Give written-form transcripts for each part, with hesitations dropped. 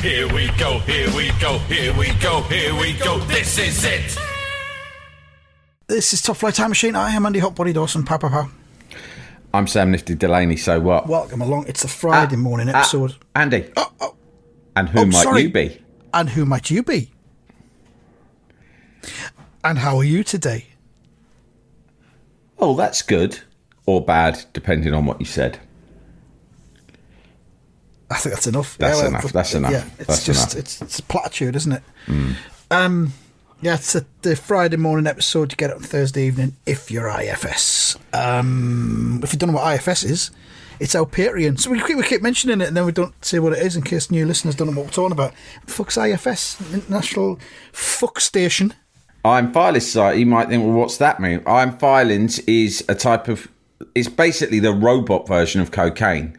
Here we go, here we go, here we go, here we go. This is it. This is Top Flight Time Machine. I am Andy Hotbody Dawson. Pow, pow, pow. I'm Sam Nifty Delaney. So what? Welcome along. It's the Friday morning episode. Andy. And who might you be? And who might you be? And how are you today? Oh, that's good. Or bad, depending on what you said. I think that's enough. That's enough. Yeah, it's a platitude, isn't it? Yeah, it's the Friday morning episode. You get it on Thursday evening if you're IFS. If you don't know what IFS is, it's our Patreon. So we keep mentioning it and then we don't say what it is in case new listeners don't know what we're talking about. Fuck's IFS, International Fuck Station. I'm Filings. You might think, well, what's that mean? I'm Filings is a type of... It's basically the robot version of cocaine.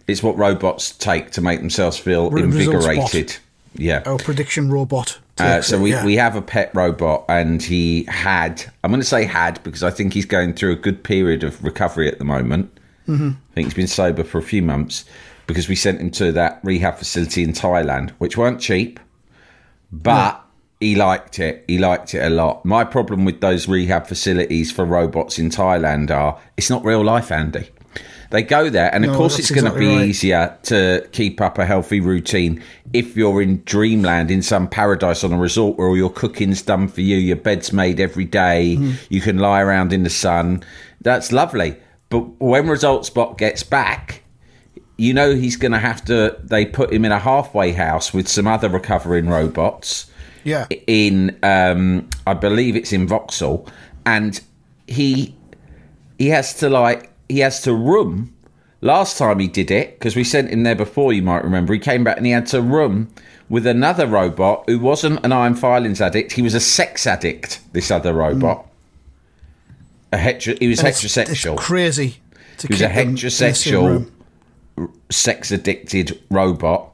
It's what robots take to make themselves feel invigorated. Yeah. Our prediction robot. So we have a pet robot, and he had... I'm going to say had because I think he's going through a good period of recovery at the moment. Mm-hmm. I think he's been sober for a few months because we sent him to that rehab facility in Thailand, which weren't cheap, but he liked it. He liked it a lot. My problem with those rehab facilities for robots in Thailand are it's not real life, Andy. They go there, and of course it's going to be easier to keep up a healthy routine if you're in dreamland in some paradise on a resort where all your cooking's done for you, your bed's made every day, you can lie around in the sun. That's lovely. But when Results Bot gets back, you know he's going to have to... They put him in a halfway house with some other recovering robots. Yeah. In, I believe it's in Vauxhall, and he has to room. Last time he did it, because we sent him there before, you might remember, he came back and he had to room with another robot who wasn't an Iron Filings addict. He was a sex addict, this other robot. He was heterosexual. It's crazy. He was a heterosexual, sex-addicted robot.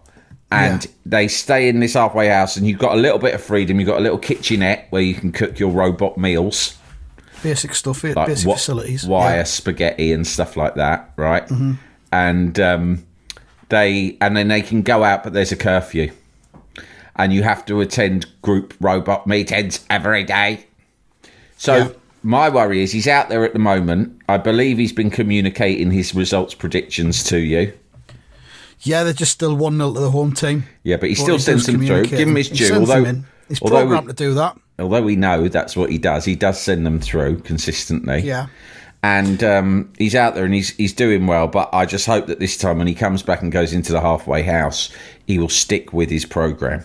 And they stay in this halfway house, and you've got a little bit of freedom. You've got a little kitchenette where you can cook your robot meals. Basic stuff, like basic facilities. Wire, spaghetti and stuff like that, right? Mm-hmm. And then they can go out, but there's a curfew. And you have to attend group robot meetings every day. So my worry is he's out there at the moment. I believe he's been communicating his results predictions to you. Yeah, they're just still 1-0 to the home team. Yeah, but he still sends them through. Give him his due. He's programmed to do that. Although we know that's what he does send them through consistently. Yeah. And he's out there and he's doing well, but I just hope that this time when he comes back and goes into the halfway house, he will stick with his programme.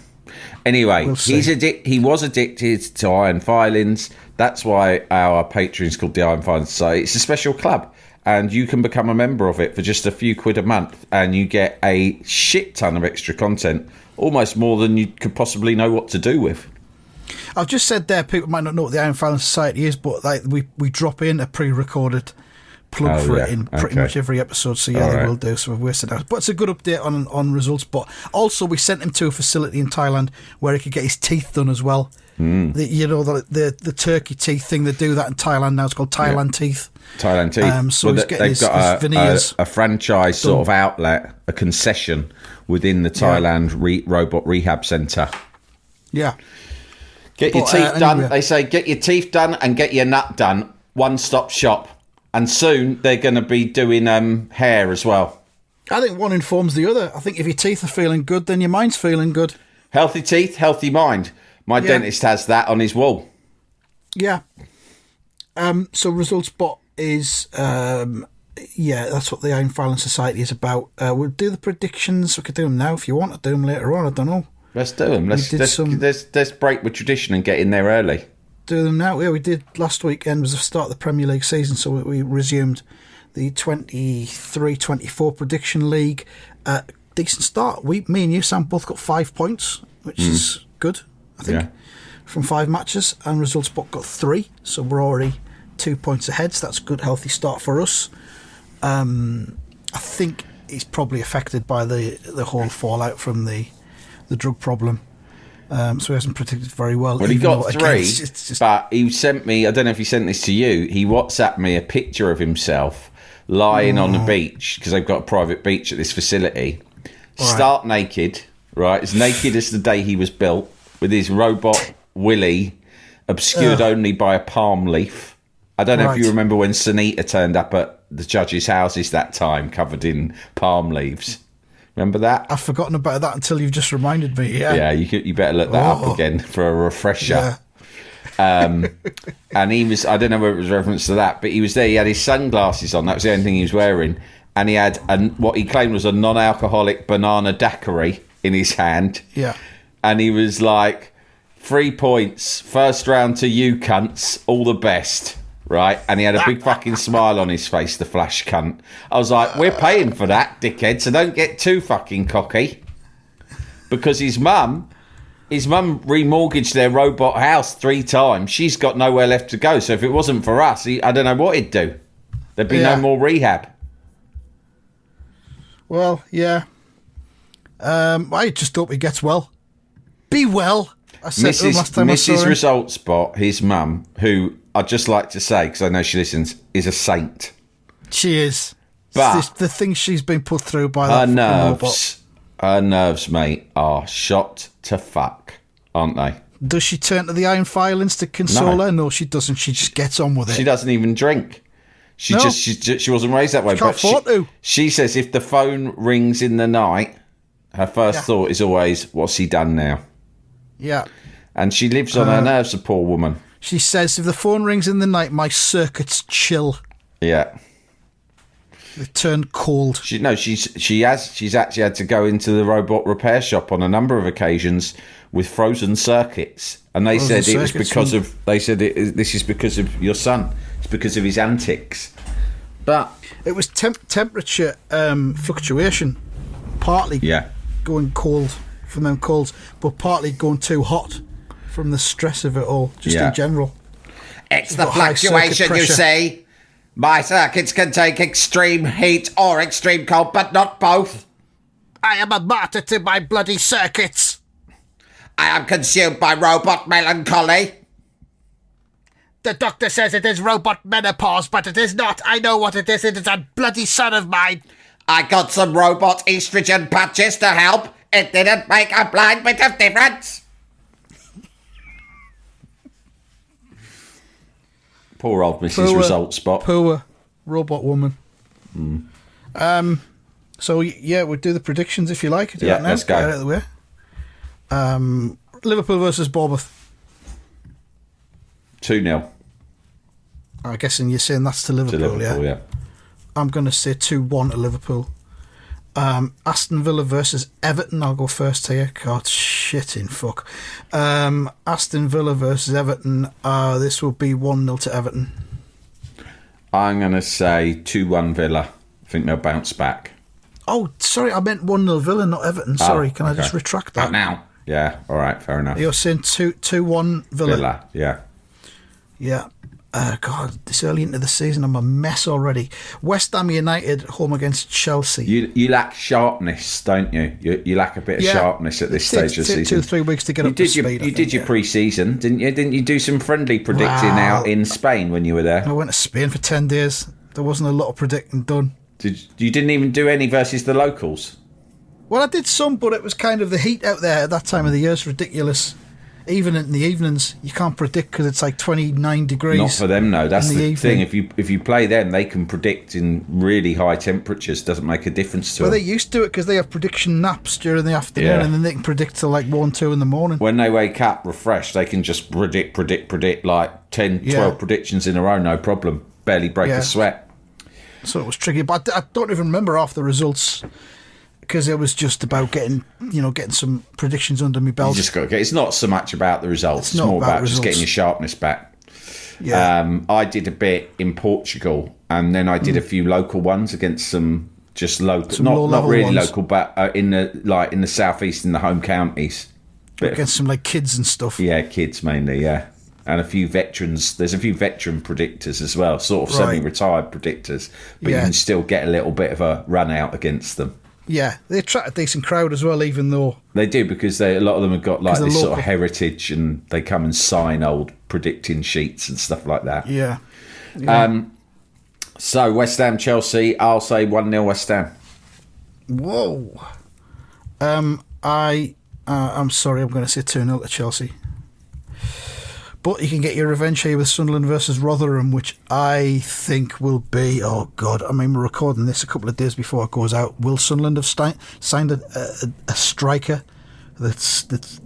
Anyway, he was addicted to Iron Filings. That's why our Patreon is called the Iron Filings Society. It's a special club, and you can become a member of it for just a few quid a month, and you get a shit ton of extra content, almost more than you could possibly know what to do with. I've just said there, people might not know what the Iron Filings Society is, but like we drop in a pre-recorded plug for it in pretty much every episode, so they will do, so we've wasted out. But it's a good update on results. But also we sent him to a facility in Thailand where he could get his teeth done as well. The turkey teeth thing, they do that in Thailand now. It's called Thailand Teeth. Thailand Teeth. So he's getting his veneers a franchise done. Sort of outlet, a concession within the Thailand robot rehab centre. Yeah. Get your teeth done. They say get your teeth done and get your nut done. One-stop shop. And soon they're going to be doing hair as well. I think one informs the other. I think if your teeth are feeling good, then your mind's feeling good. Healthy teeth, healthy mind. My dentist has that on his wall. Yeah. So Results Bot is, that's what the Iron Filings Society is about. We'll do the predictions. We could do them now if you want to do them later on. I don't know. Let's do them. Let's break with tradition and get in there early. Do them now. Yeah, we did last weekend was the start of the Premier League season, so we resumed the 23-24 prediction league. Decent start. Me and you, Sam, both got 5 points, which is good, I think, from 5 matches, and Results Bot got 3, so we're already 2 points ahead, so that's a good, healthy start for us. I think he's probably affected by the whole fallout from the drug problem. So he hasn't predicted very well. Well, he got 3, but he sent me, I don't know if he sent this to you, he WhatsApped me a picture of himself lying on the beach, because they've got a private beach at this facility, stark naked, right, as naked as the day he was built, with his robot Willie obscured only by a palm leaf. I don't know if you remember when Sunita turned up at the judges' houses that time, covered in palm leaves. Remember that? I've forgotten about that until you've just reminded me. Yeah, you better look that up again for a refresher. And he was, I don't know whether it was reference to that, but he was there. He had his sunglasses on. That was the only thing he was wearing. And he had what he claimed was a non-alcoholic banana daiquiri in his hand. Yeah. And he was like, 3 points, first round to you cunts, all the best. Right? And he had a big fucking smile on his face, the flash cunt. I was like, we're paying for that, dickhead, so don't get too fucking cocky. Because his mum remortgaged their robot house 3 times. She's got nowhere left to go. So if it wasn't for us, I don't know what he'd do. There'd be no more rehab. Well, yeah. I just hope he gets well. Be well. I said to him last time I saw him. Mrs. Result Spot, his mum, who I'd just like to say, because I know she listens, is a saint. She is. But the things she's been put through by that robot. Her nerves, mate, are shot to fuck, aren't they? Does she turn to the iron filings to console her? No, she doesn't. She just gets on with it. She doesn't even drink. She wasn't raised that way. She can't afford to. She says if the phone rings in the night, her first thought is always, what's he done now? Yeah. And she lives on her nerves, a poor woman. She says, if the phone rings in the night, my circuits chill. Yeah. They turn cold. She's actually had to go into the robot repair shop on a number of occasions with frozen circuits. And they said it was because of, this is because of your son. It's because of his antics. But it was temperature fluctuation. Partly going cold from them colds, but partly going too hot from the stress of it all, just in general. It's the fluctuation, you see. My circuits can take extreme heat or extreme cold, but not both. I am a martyr to my bloody circuits. I am consumed by robot melancholy. The doctor says it is robot menopause, but it is not. I know what it is. It is a bloody son of mine. I got some robot estrogen patches to help. It didn't make a blind bit of difference. Poor old Mrs. Result Spot. Poor robot woman. So, yeah, we'll do the predictions if you like. Do that now. Let's go. Get out of the way. Liverpool versus Bournemouth. 2-0. I'm guessing you're saying that's to Liverpool, yeah. I'm going to say 2-1 to Liverpool. Aston Villa versus Everton. I'll go first here. God, shitting fuck. Aston Villa versus Everton. This will be 1-0 to Everton. I'm going to say 2-1 Villa. I think they'll bounce back. Oh, sorry, I meant 1-0 Villa, not Everton. Sorry, can I just retract that? Not now. Yeah, all right, fair enough. You're saying 2-1 Villa? Villa, yeah. Yeah. God, this early into the season, I'm a mess already. West Ham United home against Chelsea. You lack sharpness, don't you? You lack a bit of sharpness at this stage of the season. 2-3 weeks to get up to speed. You did your pre-season, didn't you? Didn't you do some friendly predicting out in Spain when you were there? I went to Spain for 10 days. There wasn't a lot of predicting done. You didn't even do any versus the locals? Well, I did some, but it was kind of the heat out there at that time of the year is ridiculous. Even in the evenings, you can't predict because it's like 29 degrees. Not for them, no. That's the thing. If you play them, they can predict in really high temperatures. Doesn't make a difference to them. Well, they used to it because they have prediction naps during the afternoon, and then they can predict till like 1, 2 in the morning. When they wake up refreshed, they can just predict like 10, 12 predictions in a row, no problem. Barely break a sweat. So it was tricky, but I don't even remember half the results. Because it was just about getting some predictions under my belt. You just got to get. It's not so much about the results. It's more about just getting your sharpness back. Yeah. I did a bit in Portugal, and then I did a few local ones against some just local, not really ones. Local, but in the southeast, in the home counties. Against some like kids and stuff. Yeah, kids mainly. Yeah, and a few veterans. There's a few veteran predictors as well, sort of semi-retired predictors, but you can still get a little bit of a run out against them. Yeah, they attract a decent crowd as well, even though... They do, because a lot of them have got like this sort of heritage, and they come and sign old predicting sheets and stuff like that. Yeah. So, West Ham, Chelsea, I'll say 1-0 West Ham. Whoa. I'm sorry, I'm going to say 2-0 to Chelsea. But you can get your revenge here with Sunderland versus Rotherham, which I think will be, oh God, I mean, we're recording this a couple of days before it goes out. Will Sunderland have signed a striker that's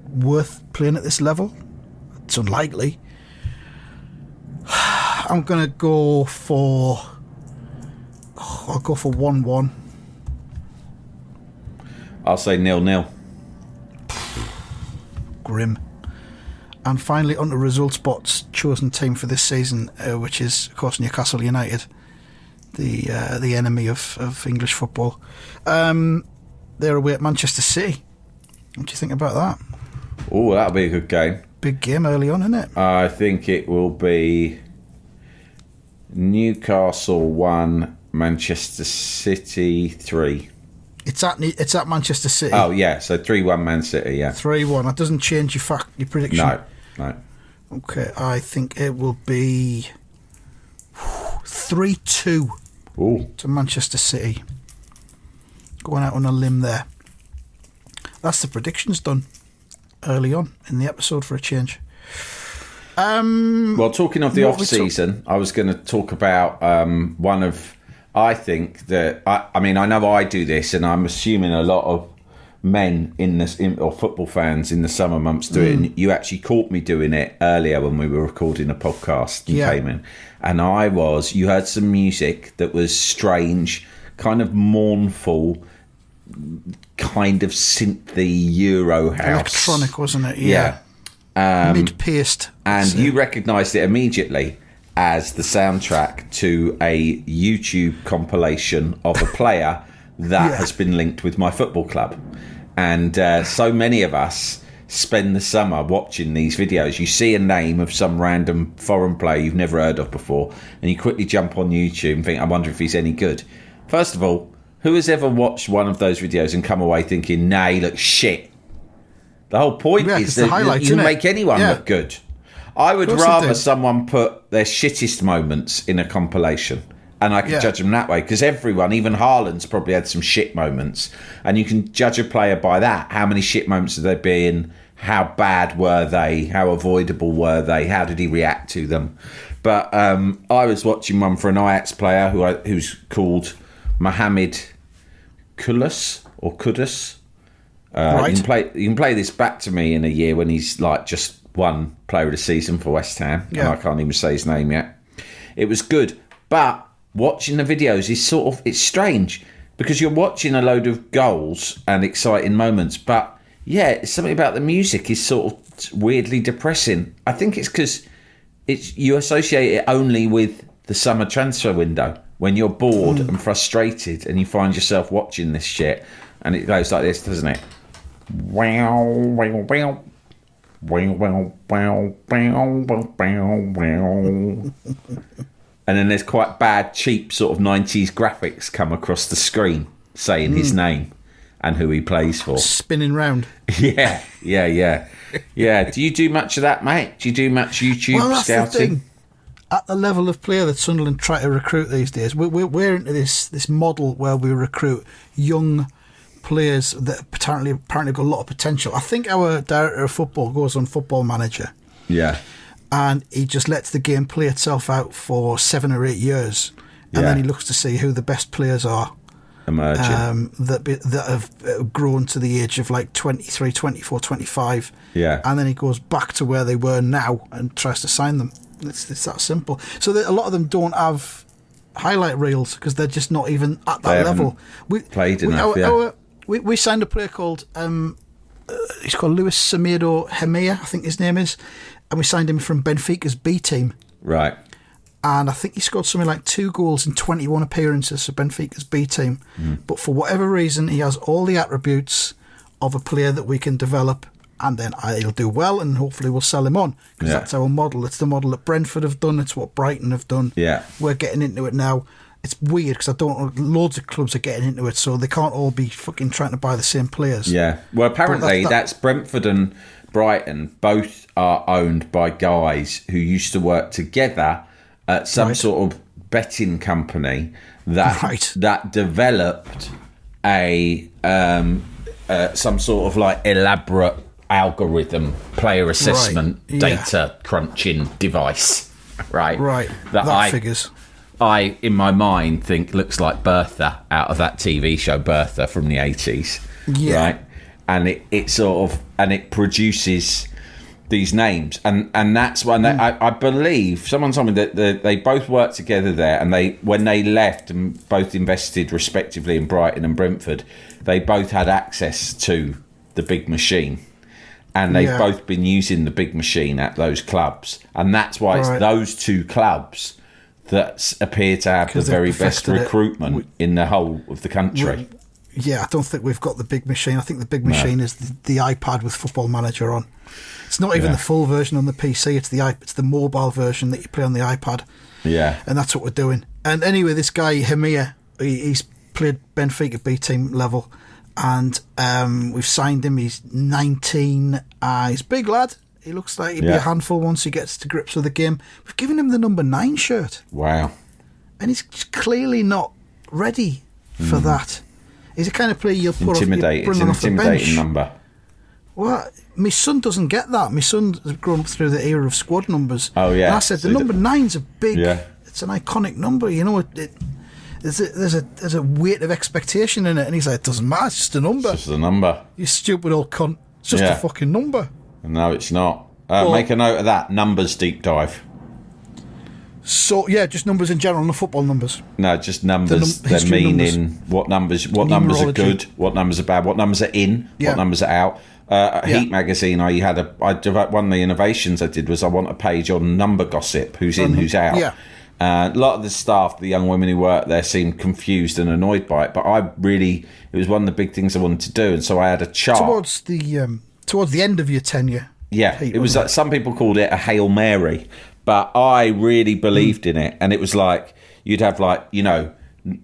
worth playing at this level? It's unlikely. I'm going to go for... I'll go for 1-1. I'll say 0-0. Grim. And finally, on to result spot's chosen team for this season, which is, of course, Newcastle United, the enemy of English football. They're away at Manchester City. What do you think about that? Oh, that'll be a good game. Big game early on, isn't it? I think it will be Newcastle 1, Manchester City 3. It's at Manchester City. Oh, yeah, so 3-1 Man City, yeah. 3-1. That doesn't change your prediction? No. Okay, I think it will be 3-2 to Manchester City. Going out on a limb there. That's the predictions done early on in the episode for a change. Well, talking of the off-season, I was going to talk about one of... I think that... I mean, I know I do this, and I'm assuming a lot of men or football fans in the summer months do it. And you actually caught me doing it earlier when we were recording a podcast and came in. And you heard some music that was strange, kind of mournful, kind of synthy Euro house. Electronic, wasn't it? Yeah. Mid-paced. And you recognised it immediately as the soundtrack to a YouTube compilation of a player that has been linked with my football club. And so many of us spend the summer watching these videos. You see a name of some random foreign player you've never heard of before, and you quickly jump on YouTube and think, I wonder if he's any good. First of all, who has ever watched one of those videos and come away thinking, nah, he looks shit? The whole point is that you make anyone look good. I would rather someone put their shittest moments in a compilation, and I can judge them that way, because everyone, even Haaland's probably had some shit moments, and you can judge a player by that. How many shit moments have there been? How bad were they? How avoidable were they? How did he react to them? But I was watching one for an Ajax player who's called Mohamed Kudus. Right. You can play this back to me in a year when he's like just won Player of the Season for West Ham, and I can't even say his name yet. It was good, but watching the videos is it's strange, because you're watching a load of goals and exciting moments, but it's something about the music is sort of weirdly depressing. I think it's because you associate it only with the summer transfer window when you're bored and frustrated and you find yourself watching this shit, and it goes like this, doesn't it? Wow, wow, wow. And then there's quite bad, cheap sort of 90s graphics come across the screen saying his name and who he plays for. Spinning round. Yeah. Do you do much of that, mate? Do you do much YouTube scouting? The thing. At the level of player that Sunderland try to recruit these days, we're into this model where we recruit young players that apparently got a lot of potential. I think our director of football goes on Football Manager. Yeah. And he just lets the game play itself out for 7 or 8 years. And then he looks to see who the best players are. Emerging. That have grown to the age of like 23, 24, 25. Yeah. And then he goes back to where they were now and tries to sign them. It's that simple. So a lot of them don't have highlight reels because they're just not even at that level. Played enough, We signed a player called he's called Luis Semedo Hemia, I think his name is, and we signed him from Benfica's B team. Right. And I think he scored something like 2 goals in 21 appearances for Benfica's B team. But for whatever reason, he has all the attributes of a player that we can develop, and then he'll do well, and hopefully we'll sell him on, because that's our model. It's the model that Brentford have done. It's what Brighton have done. Yeah. We're getting into it now. It's weird because loads of clubs are getting into it, so they can't all be fucking trying to buy the same players. Yeah. Well, apparently that's Brentford and Brighton both are owned by guys who used to work together at some sort of betting company that developed some sort of like elaborate algorithm player assessment data crunching device, right? That figures. I, in my mind, think looks like Bertha out of that TV show Bertha from the 80s, right? And it sort of, and it produces these names, and that's when I believe someone told me that they both worked together there, and when they left and both invested respectively in Brighton and Brentford, they both had access to the big machine, and they've both been using the big machine at those clubs, and that's why it's those two clubs that appear to have the very best recruitment in the whole of the country. Yeah, I don't think we've got the big machine. I think the big machine is the iPad with Football Manager on. It's not even the full version on the PC. It's the mobile version that you play on the iPad. Yeah, and that's what we're doing. And anyway, this guy Hamir, he's played Benfica B team level, and we've signed him. He's 19. He's a big lad. He looks like he'd be a handful once he gets to grips with the game. We've given him the number 9 shirt. Wow. And he's clearly not ready for that. He's the kind of player you'll put Intimidate. It's an intimidating number. Well, my son doesn't get that. My son's grown up through the era of squad numbers. Oh, yeah. And I said, the number 9's a big, it's an iconic number. You know, there's a weight of expectation in it. And he's like, it doesn't matter, it's just a number. It's just a number. You stupid old cunt. It's just a fucking number. No, it's not. Make a note of that. Numbers deep dive. So just numbers in general, not football numbers. No, just numbers. They're meaning what numbers are good, what numbers are bad, what numbers are in, what numbers are out. Heat magazine. One of the innovations I did was I want a page on number gossip, who's in, who's out. Yeah. A lot of the staff, the young women who work there, seemed confused and annoyed by it. But it was one of the big things I wanted to do, and so I had a chart towards the end of your tenure. Yeah, it was like, some people called it a Hail Mary, but I really believed in it. And it was like, you'd have like,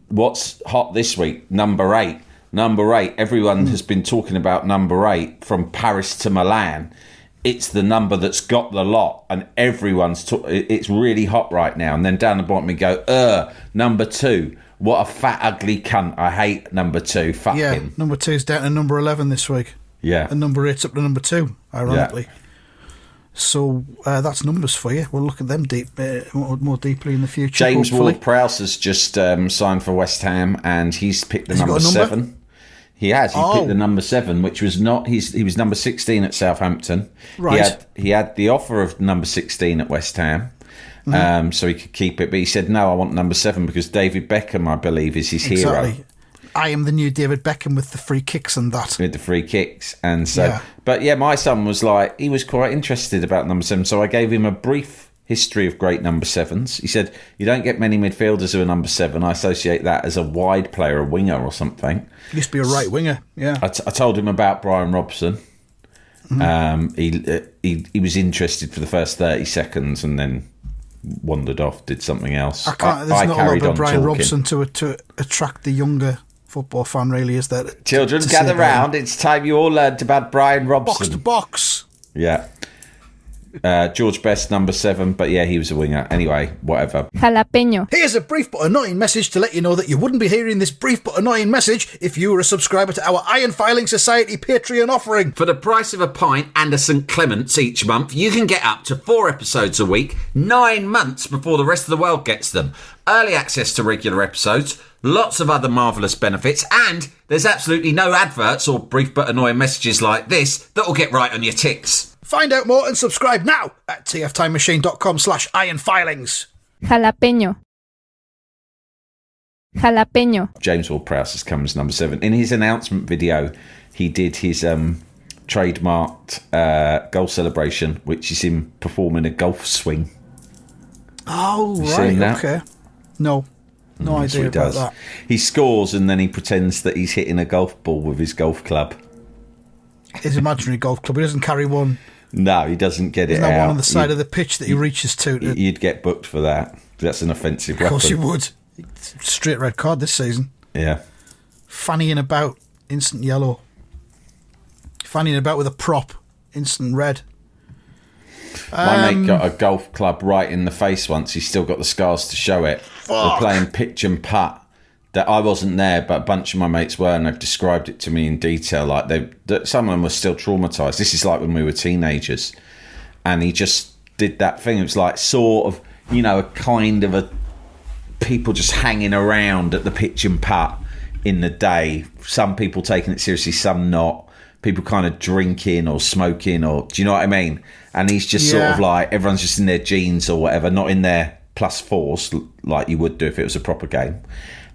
what's hot this week? Number 8. Everyone has been talking about number 8 from Paris to Milan. It's the number that's got the lot, and everyone's it's really hot right now. And then down the bottom we go, number 2. What a fat, ugly cunt. I hate number 2. Fuck him. Number 2's down to number 11 this week. Yeah. And number 8's up to number 2, ironically. Yeah. So that's numbers for you. We'll look at them more deeply in the future. James Ward-Prowse has just signed for West Ham, and he's picked the number 7. He has. He picked the number 7, which was not he was number 16 at Southampton. Right. He had the offer of number 16 at West Ham, so he could keep it. But he said, no, I want number 7 because David Beckham, I believe, is his hero. I am the new David Beckham with the free kicks and that. With the free kicks. And so, but my son was like, he was quite interested about number 7. So I gave him a brief history of great number 7s. He said, you don't get many midfielders who are number 7. I associate that as a wide player, a winger or something. He used to be a right winger, yeah. I told him about Brian Robson. He was interested for the first 30 seconds and then wandered off, did something else. There's not a lot about Brian Robson to attract the younger football fan, really, is there? Children, gather round. It's time you all learned about Brian Robson. Box to box. Yeah. George Best, number 7, but he was a winger. Anyway, whatever. Jalapeño. Here's a brief but annoying message to let you know that you wouldn't be hearing this brief but annoying message if you were a subscriber to our Iron Filing Society Patreon offering. For the price of a pint and a St Clement's each month, you can get up to 4 episodes a week, 9 months before the rest of the world gets them. Early access to regular episodes, lots of other marvellous benefits, and there's absolutely no adverts or brief but annoying messages like this that will get right on your ticks. Find out more and subscribe now at tftimemachine.com/ironfilings. Jalapeño. Jalapeño. James Ward-Prowse has come as number 7. In his announcement video, he did his trademarked goal celebration, which is him performing a golf swing. Oh, right, okay. No idea about that. He scores and then he pretends that he's hitting a golf ball with his golf club. His imaginary golf club. He doesn't carry one. No, he doesn't get it out. There's no one on the side of the pitch that he reaches to. You'd get booked for that. That's an offensive weapon. Of course you would. Straight red card this season. Yeah. Fannying about, instant yellow. Fannying about with a prop, instant red. My mate got a golf club right in the face once. He's still got the scars to show it. Fuck. We're playing pitch and putt that I wasn't there, but a bunch of my mates were, and they've described it to me in detail. Like some of them were still traumatized. This is like when we were teenagers, and he just did that thing. It was like sort of, a kind of a people just hanging around at the pitch and putt in the day. Some people taking it seriously, some not. People kind of drinking or smoking, or do you know what I mean? And he's just sort of like, everyone's just in their jeans or whatever, not in their +4s like you would do if it was a proper game.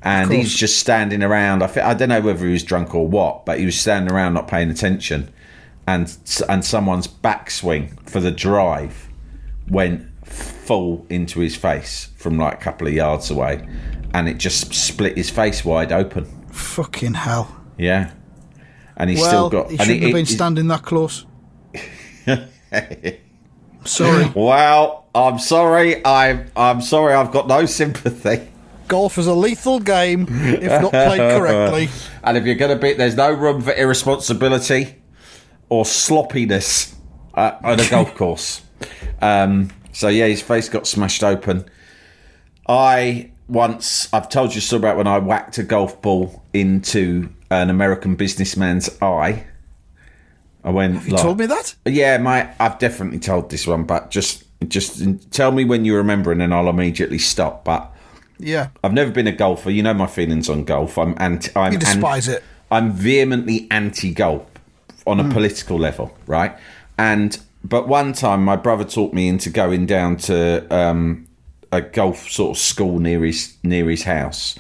And he's just standing around. I don't know whether he was drunk or what, but he was standing around not paying attention. And someone's backswing for the drive went full into his face from like a couple of yards away. And it just split his face wide open. Fucking hell. Yeah. And he's still got... he shouldn't have been standing that close. Sorry. Well, I'm sorry. I'm sorry. I've got no sympathy. Golf is a lethal game if not played correctly. And if you're going to be... There's no room for irresponsibility or sloppiness on a golf course. So, yeah, his face got smashed open. I've told you a story about when I whacked a golf ball into an American businessman's eye. Have you told me that? Yeah, I've definitely told this one, but just tell me when you remember and then I'll immediately stop. But yeah, I've never been a golfer. You know my feelings on golf. You despise it. I'm vehemently anti-golf on a political level, right? But one time my brother talked me into going down to a golf sort of school near his house.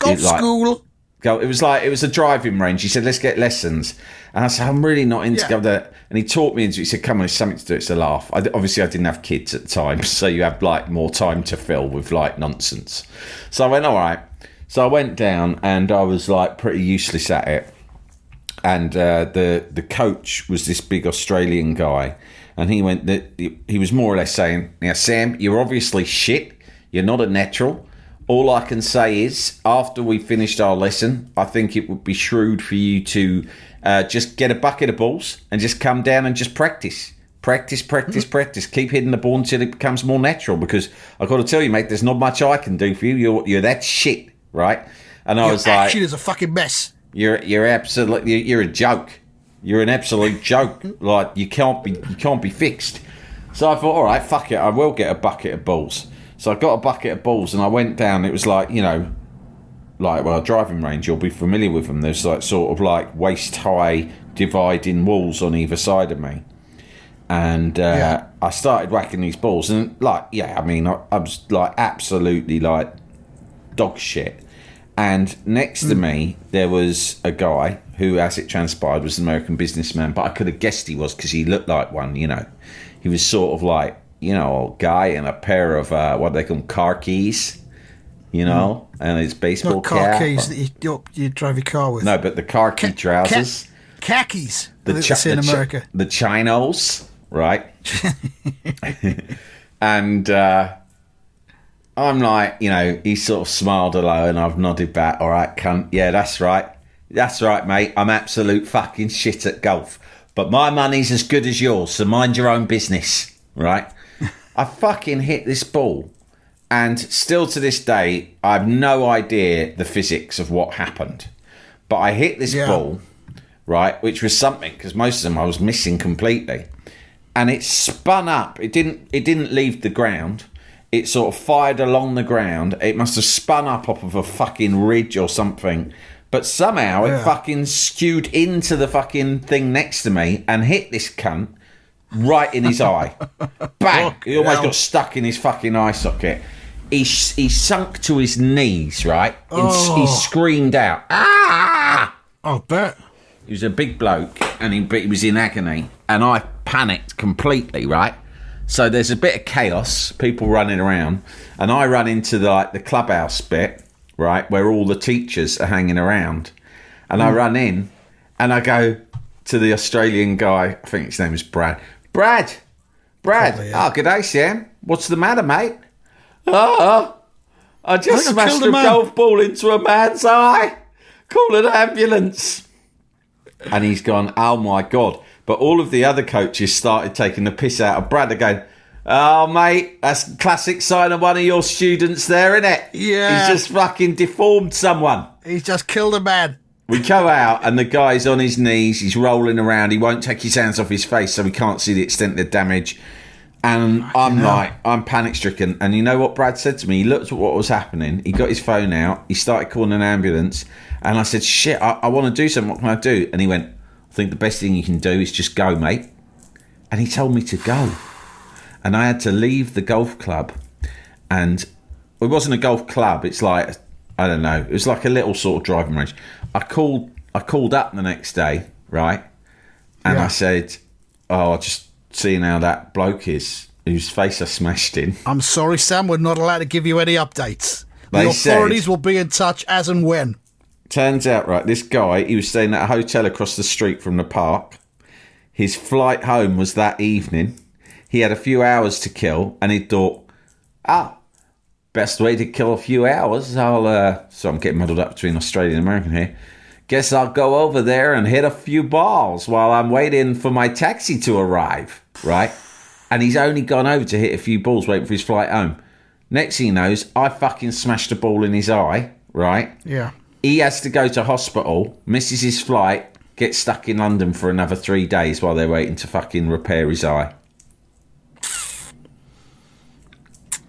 School? It was a driving range. He said, let's get lessons. And I said, I'm really not into go there. And he taught me into it. He said, come on, it's something to do. It's a laugh. Obviously, I didn't have kids at the time, so you have like more time to fill with like nonsense. So I went, all right. So I went down and I was like pretty useless at it. And the coach was this big Australian guy. And he was more or less saying, now, Sam, you're obviously shit. You're not a natural. All I can say is, after we finished our lesson, I think it would be shrewd for you to just get a bucket of balls and just come down and just practice. Practice. Keep hitting the ball until it becomes more natural, because I've got to tell you, mate, there's not much I can do for you. You're that shit, right? And I was like... Your action is a fucking mess. You're a joke. You're an absolute joke. Like, you can't be fixed. So I thought, all right, fuck it, I will get a bucket of balls. So I got a bucket of balls and I went down. It was like, a driving range. You'll be familiar with them. There's like sort of like waist high dividing walls on either side of me. And I started whacking these balls. And I was like absolutely like dog shit. And next to me, there was a guy who, as it transpired, was an American businessman. But I could have guessed he was because he looked like one, He was sort of like, a guy in a pair of, what they call car keys, and his baseball not car cap. keys that you drive your car with. No, but the car key trousers. Khakis. In America. The chinos, right? And I'm like, he sort of smiled hello and I've nodded back. All right, cunt. Yeah, that's right. That's right, mate. I'm absolute fucking shit at golf. But my money's as good as yours, so mind your own business, right? I fucking hit this ball, and still to this day, I have no idea the physics of what happened. But I hit this ball, right, which was something, because most of them I was missing completely. And it spun up. It didn't leave the ground. It sort of fired along the ground. It must have spun up off of a fucking ridge or something. But somehow it fucking skewed into the fucking thing next to me and hit this cunt right in his eye. Bang! He almost got stuck in his fucking eye socket. He sunk to his knees, right? He screamed out, "Ah!" I bet. He was a big bloke, and he was in agony. And I panicked completely, right? So there's a bit of chaos, people running around, and I run into the clubhouse bit, right, where all the teachers are hanging around. And I run in, and I go to the Australian guy, I think his name is Brad. Brad! Probably, yeah. Oh, g'day, Sam. What's the matter, mate? Oh, I just smashed a golf ball into a man's eye. Call an ambulance. And he's gone, oh my God. But all of the other coaches started taking the piss out of Brad again. Oh, mate, that's a classic sign of one of your students there, isn't it? Yeah. He's just fucking deformed someone. He's just killed a man. We go out and the guy's on his knees. He's rolling around. He won't take his hands off his face, so we can't see the extent of the damage. And I'm panic stricken. And you know what Brad said to me? He looked at what was happening. He got his phone out. He started calling an ambulance. And I said, shit, I want to do something. What can I do? And he went, I think the best thing you can do is just go, mate. And he told me to go. And I had to leave the golf club. And it wasn't a golf club. It's like, I don't know. It was like a little sort of driving range. I called up the next day, right? And I said, oh, just seeing how that bloke is, whose face I smashed in. I'm sorry, Sam, we're not allowed to give you any updates. They The authorities said- will be in touch as and when. Turns out, right, this guy, he was staying at a hotel across the street from the park. His flight home was that evening. He had a few hours to kill, and he thought, best way to kill a few hours. So I'm getting muddled up between Australian and American here. Guess I'll go over there and hit a few balls while I'm waiting for my taxi to arrive, right? And he's only gone over to hit a few balls waiting for his flight home. Next thing he knows, I fucking smashed a ball in his eye, right? Yeah. He has to go to hospital, misses his flight, gets stuck in London for another 3 days while they're waiting to fucking repair his eye.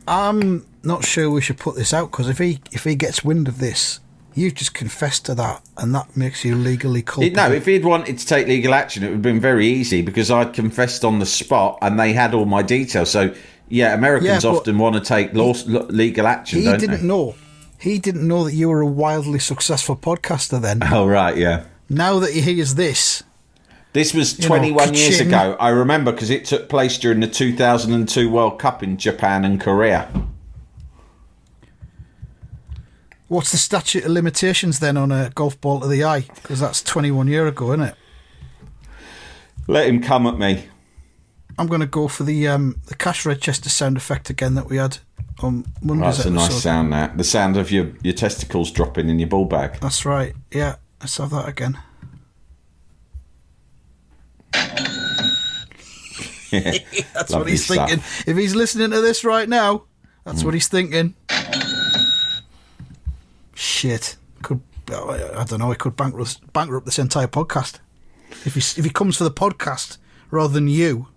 I'm not sure we should put this out, because if he gets wind of this, you've just confessed to that, and that makes you legally culpable. No, if he'd wanted to take legal action, it would have been very easy because I'd confessed on the spot and they had all my details. So, yeah, Americans but often want to take legal action, he don't didn't they? know. He didn't know that you were a wildly successful podcaster then. Oh, right, yeah. Now that he hears this... This was You know, 21 years ka-ching. ago. I remember because it took place during the 2002 World Cup in Japan and Korea. What's the statute of limitations then on a golf ball to the eye? Because that's 21 years ago, isn't it? Let him come at me. I'm going to go for the Cash Redchester sound effect again that we had on Monday's That's a episode. nice sound, that. The sound of your testicles dropping in your ball bag. That's right. Yeah, let's have that again. That's what Lovely he's stuff. thinking. If he's listening to this right now, that's what he's thinking. Shit. I don't know, it could bankrupt this entire podcast. If he comes for the podcast rather than you.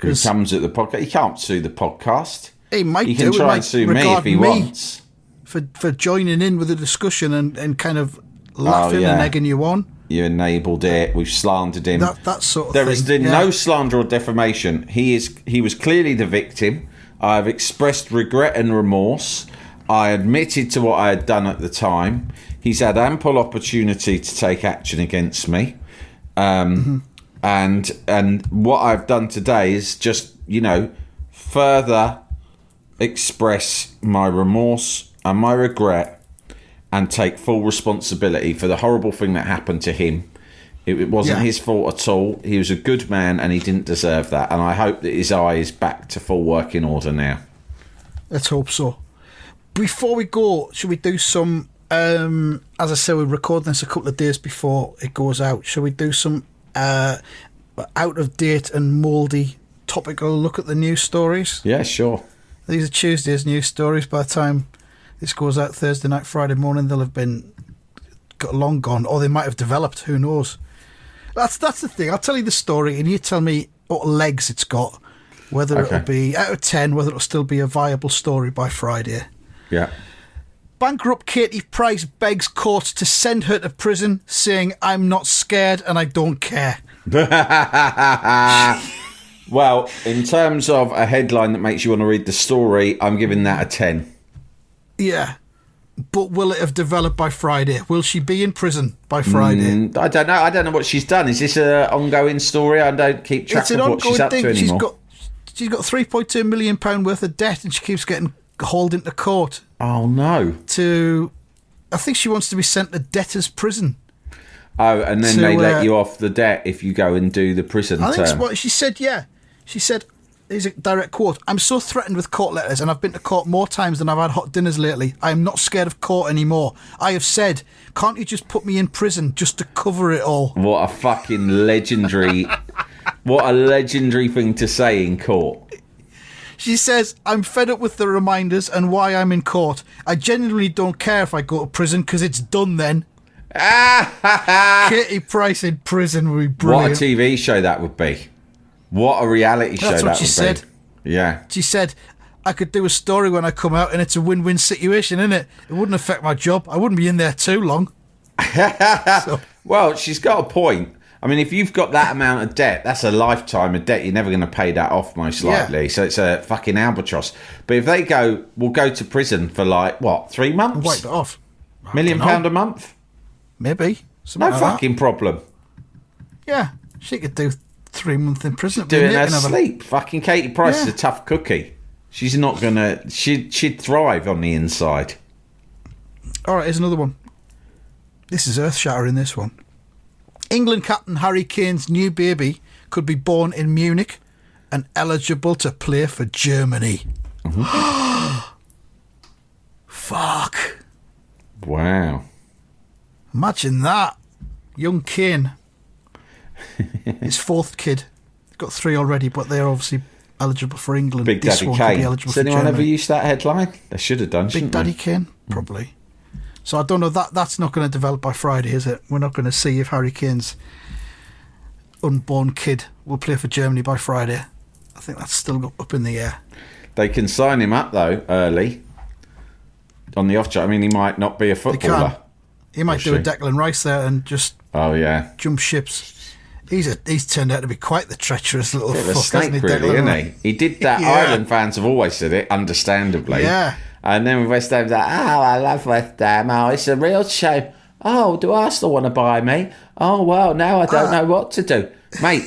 Who comes at the podcast? He can't sue the podcast. He might He do. can He try might and sue me if regard he wants. for joining in with the discussion and kind of laughing yeah. and egging you on. You enabled it. We've slandered him. That sort of There thing. has been no slander or defamation. He was clearly the victim. I have expressed regret and remorse. I admitted to what I had done at the time. He's had ample opportunity to take action against me. And what I've done today is just, further express my remorse and my regret and take full responsibility for the horrible thing that happened to him. It wasn't his fault at all. He was a good man and he didn't deserve that. And I hope that his eye is back to full working order now. Let's hope so. Before we go, should we do some, as I said, we're recording this a couple of days before it goes out. Shall we do some out-of-date and mouldy topical look at the news stories? Yeah, sure. These are Tuesday's news stories. By the time this goes out Thursday night, Friday morning, they'll have got long gone, or they might have developed. Who knows? That's the thing. I'll tell you the story, and you tell me what legs it's got. Whether it'll be out of 10, whether it'll still be a viable story by Friday. Yeah. Bankrupt Katie Price begs courts to send her to prison, saying, "I'm not scared and I don't care." Well, in terms of a headline that makes you want to read the story, I'm giving that a 10. Yeah. But will it have developed by Friday? Will she be in prison by Friday? I don't know. I don't know what she's done. Is this an ongoing story? I don't keep track It's an of what she's ongoing up thing. to anymore. She's got £3.2 million worth of debt, and she keeps getting hauled into court Oh, no. to... I think she wants to be sent to debtor's prison. Oh, and then So, they let you off the debt if you go and do the prison I think it's term. what she said, yeah. She said, here's a direct quote, "I'm so threatened with court letters, and I've been to court more times than I've had hot dinners lately. I am not scared of court anymore. I have said, can't you just put me in prison just to cover it all?" What a fucking legendary... what a legendary thing to say in court. She says, I'm fed up with the reminders and why I'm in court. I genuinely don't care if I go to prison because it's done then. Katie Price in prison would be brilliant. What a TV show that would be. What a reality show That's that what she would said. be. Yeah. She said, I could do a story when I come out and it's a win-win situation, isn't it? It wouldn't affect my job. I wouldn't be in there too long. Well, she's got a point. I mean, if you've got that amount of debt, that's a lifetime of debt. You're never going to pay that off, most likely. Yeah. So it's a fucking albatross. But if they we'll go to prison for 3 months? Wipe it off. £1 million a month? Maybe. No Something like fucking problem. that. Yeah. She could do 3 months in prison. Doing her sleep. Fucking Katie Price is a tough cookie. She's not going to... She'd thrive on the inside. All right, here's another one. This is earth-shattering, this one. England captain Harry Kane's new baby could be born in Munich and eligible to play for Germany. Mm-hmm. Fuck. Wow. Imagine that. Young Kane. His fourth kid. Got 3 already, but they're obviously eligible for England. Big this Daddy one could be Kane. eligible Has for anyone Germany. ever used that headline? They should have done, Big shouldn't Daddy they? Kane? Probably. So I don't know, that's not going to develop by Friday, is it? We're not going to see if Harry Kane's unborn kid will play for Germany by Friday. I think that's still up in the air. They can sign him up, though, early. On the off chance. I mean, he might not be a They footballer. can. He might do a Declan Rice there and just Oh, yeah. jump ships. He's turned out to be quite the treacherous little Bit of a fuck, snake, hasn't he, really, Declan isn't Rice? he? He did that. Yeah. Ireland fans have always said it, understandably. Yeah. And then with West Ham's like, oh, I love West Ham. Oh, it's a real shame. Oh, do Arsenal want to buy me? Oh, well, now I don't know what to do. Mate,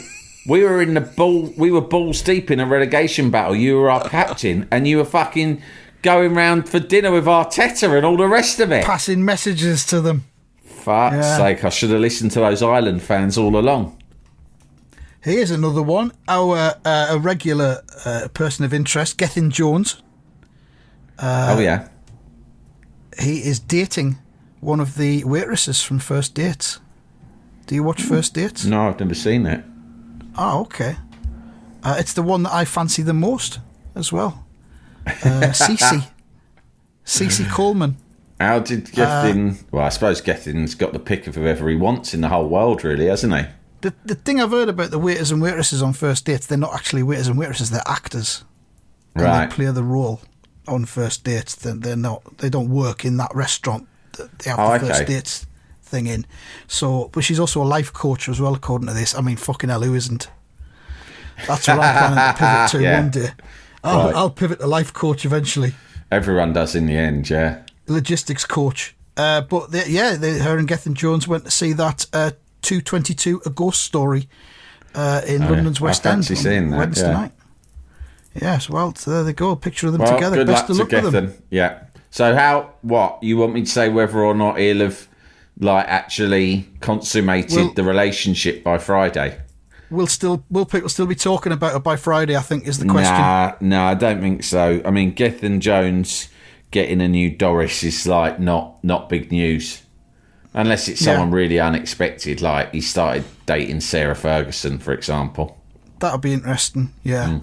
we were balls deep in a relegation battle. You were our captain and you were fucking going round for dinner with Arteta and all the rest of it. Passing messages to them. Fuck's sake, I should have listened to those Ireland fans all along. Here's another one. Our a regular person of interest, Gethin Jones. Oh, yeah. He is dating one of the waitresses from First Dates. Do you watch First Dates? No, I've never seen it. Oh, okay. It's the one that I fancy the most as well. Cece Coleman. How did Gethin... well, I suppose Gethin's got the pick of whoever he wants in the whole world, really, hasn't he? The thing I've heard about the waiters and waitresses on First Dates, they're not actually waiters and waitresses, they're actors. And Right. they play the role on First Dates. They're not. They don't work in that restaurant that they have the First Dates thing in. So, but she's also a life coach as well, according to this. I mean, fucking hell, who isn't? That's what I'm planning to pivot to Yeah. one day. Right. I'll pivot to life coach eventually. Everyone does in the end, yeah. Logistics coach. But her and Gethin Jones went to see that 222 A Ghost Story in London's West I End fancy seeing on that, Wednesday yeah. night. Yes, well, so there they go. A picture of them Well, together. good Best luck of to luck with them. Gethin. Yeah. So what? You want me to say whether or not he'll have, actually consummated the relationship by Friday? Will people still be talking about it by Friday, I think, is the question. No, I don't think so. I mean, Gethin Jones getting a new Doris is not big news. Unless it's someone really unexpected, like he started dating Sarah Ferguson, for example. That'll be interesting, yeah.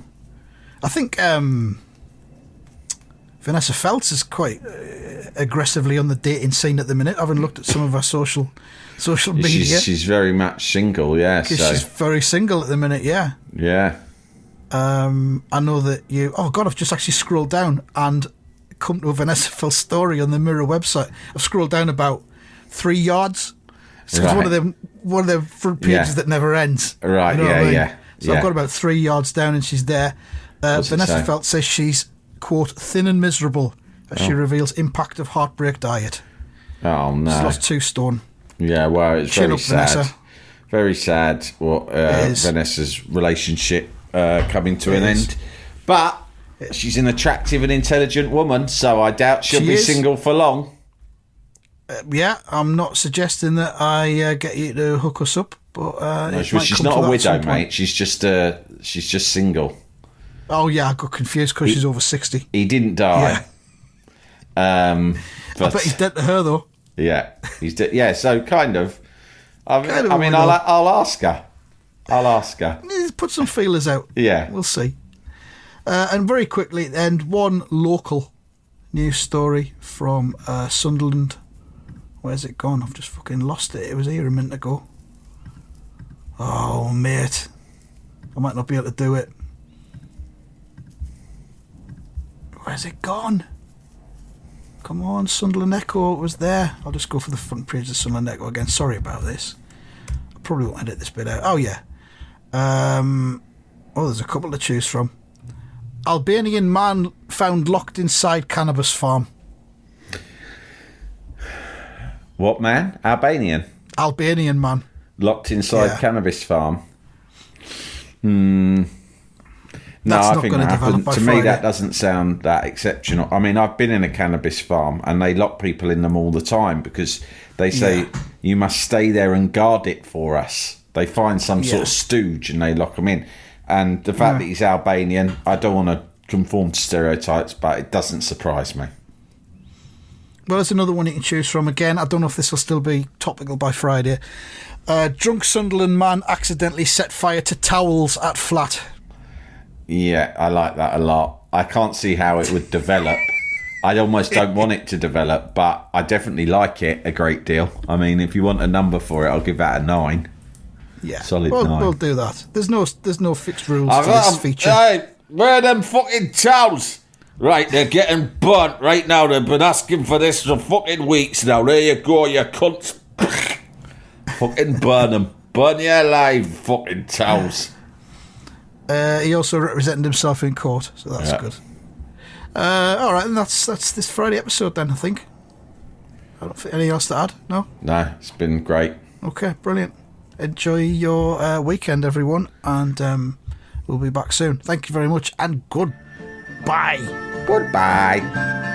I think Vanessa Feltz is quite aggressively on the dating scene at the minute, having looked at some of her social media. She's very much single, yeah. Because So she's very single at the minute, yeah. yeah. I know that you... Oh, God, I've just actually scrolled down and come to a Vanessa Feltz story on the Mirror website. I've scrolled down about 3 yards. So it's Right. one of the front pages that never ends. Right, You know what I mean? yeah. So I've got about 3 yards down and she's there. What's it Vanessa say? Feltz says she's, quote, thin and miserable as she reveals impact of heartbreak diet. Oh no. She's lost 2 stone. Yeah, well, it's Chin very up, sad. Vanessa. Very sad what is. Vanessa's relationship coming to an It is. end. But she's an attractive and intelligent woman, so I doubt she'll She be is. single for long. Yeah, I'm not suggesting that I get you to hook us up, but She's not a widow, mate. She's just single. Oh yeah, I got confused because she's over 60. He didn't die. I But bet he's dead to her though. yeah, he's yeah. So kind of. I Kind of mean, a I'll ask her. I'll ask her. Put some feelers out. Yeah. We'll see. And very quickly at the end, one local news story from Sunderland. Where's it gone? I've just fucking lost it. It was here a minute ago. Oh, mate. I might not be able to do it. Where's it gone? Come on, Sunderland Echo. It was there. I'll just go for the front page of Sunderland Echo again. Sorry about this. I probably won't edit this bit out. Oh, yeah. There's a couple to choose from. Albanian man found locked inside cannabis farm. What man? Albanian? Albanian man. Locked inside cannabis farm. No, That's I not think gonna that develop happened. by To me, Friday. that doesn't sound that exceptional. I mean, I've been in a cannabis farm and they lock people in them all the time because they say you must stay there and guard it for us. They find some sort of stooge and they lock them in. And the fact that he's Albanian, I don't want to conform to stereotypes, but it doesn't surprise me. Well, there's another one you can choose from. Again, I don't know if this will still be topical by Friday. Drunk Sunderland man accidentally set fire to towels at flat. Yeah, I like that a lot. I can't see how it would develop. I almost don't want it to develop, but I definitely like it a great deal. I mean, if you want a number for it, I'll give that a 9. Yeah, Solid 9. We'll do that. There's no fixed rules to this feature. Hey, where are them fucking towels? Right, they're getting burnt right now. They've been asking for this for fucking weeks now. There you go, you cunts. Fucking burn them. Burn you alive, fucking towels. He also represented himself in court, so that's good. All right, and that's this Friday episode then, I think. I don't think anything else to add? No? No, it's been great. Okay, brilliant. Enjoy your weekend, everyone, and we'll be back soon. Thank you very much, and goodbye. Goodbye.